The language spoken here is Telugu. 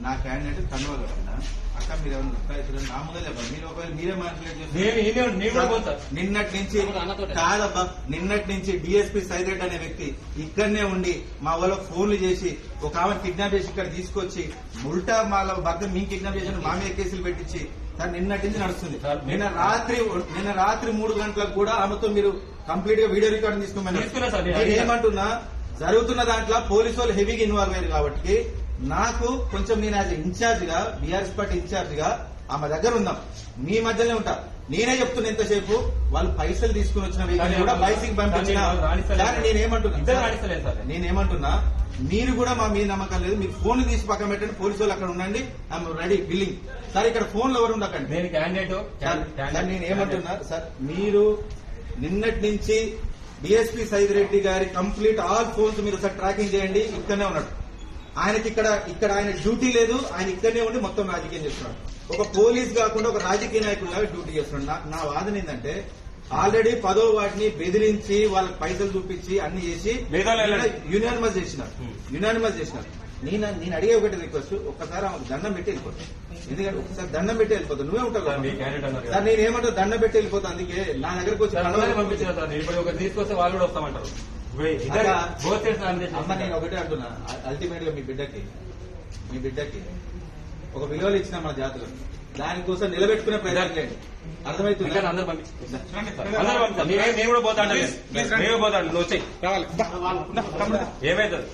నా క్యాండిడేట్ కన్వల్ కట్టినా అక్క మీరు ఏమన్నా నా ముందే చెప్పండి. మీరు ఒకవేళ మీరే మానిపులేట్ చేస్తారు. నిన్నటి నుంచి కాదబ్బా, నిన్నటి నుంచి డిఎస్పీ సైదరెడ్డి అనే వ్యక్తి ఇక్కడనే ఉండి మా వాళ్ళకి ఫోన్లు చేసి ఒక ఆమె కిడ్నాప్ చేసి ఇక్కడ తీసుకొచ్చి ఉల్టా మా భర్త మీ కిడ్నాప్ చేసిన మా మీద కేసులు పెట్టించి సార్ నిన్నటి నుంచి నడుస్తుంది. నిన్న రాత్రి 3 గంటలకు కూడా ఆమెతో మీరు కంప్లీట్ గా వీడియో రికార్డు తీసుకోమని ఏమంటున్నా జరుగుతున్న దాంట్లో పోలీసు వాళ్ళు హెవీగా ఇన్వాల్వ్ అయ్యారు కాబట్టి నాకు కొంచెం నేను యాజ్ ఇన్ఛార్జ్ గా బీఆర్ఎస్ పార్టీ ఇన్ఛార్జ్ గా ఆమె దగ్గర ఉందాం, మీ మధ్యలోనే ఉంటా. నేనే చెప్తున్నా ఎంతసేపు వాళ్ళు పైసలు తీసుకుని వచ్చిన వ్యక్తిని కూడా బైసిక్ పంపించిన. నేనేమంటున్నా మీరు కూడా మా మీద నమ్మకం లేదు, మీరు ఫోన్ తీసి పక్కన పెట్టండి, పోలీసు వాళ్ళు అక్కడ ఉండండి, ఐఎమ్ రెడీ బిల్లింగ్. సార్ ఇక్కడ ఫోన్లు ఎవరు ఉండకండి. నేనేమంటున్నా సార్, మీరు నిన్నటి నుంచి డిఎస్పీ సైదిరెడ్డి గారి కంప్లీట్ ఆల్ ఫోన్స్ మీరు సార్ ట్రాకింగ్ చేయండి. ఇక్కడనే ఉన్నాడు ఆయనకి, ఇక్కడ ఆయన డ్యూటీ లేదు, ఆయన ఇక్కడనే ఉండి మొత్తం రాజకీయం చేస్తున్నాడు. ఒక పోలీస్ కాకుండా ఒక రాజకీయ నాయకుడిలాగా డ్యూటీ చేస్తున్నాడు. నా వాదన ఏంటంటే ఆల్రెడీ 10వ వార్డుని బెదిరించి వాళ్ళకి పైసలు చూపించి అన్ని చేసి యునానిమస్ చేసినారు. నేను అడిగే ఒకటి రిక్వెస్ట్, ఒక్కసారి ఆమెకు దండం పెట్టి వెళ్ళిపోతాను. ఎందుకంటే ఒకసారి దండం పెట్టి వెళ్ళిపోతాను, నువ్వే ఉంటావు సార్. నేనేమంటా దండం పెట్టి వెళ్ళిపోతాను. అందుకే నా దగ్గరకు వచ్చి తీసుకొస్తే వాళ్ళు కూడా వస్తామంటారు. అమ్మ నేను ఒకటే అంటున్నా, అల్టిమేట్ గా మీ బిడ్డకి ఒక విలువలు ఇచ్చిన మన జాతులు, దానికోసం నిలబెట్టుకునే ప్రయత్నం చేయండి. అర్థమవుతుంది. అందరూ పంపించారు. మేము కూడా పోతాను, నువ్వు వచ్చాయి ఏమైతుంది.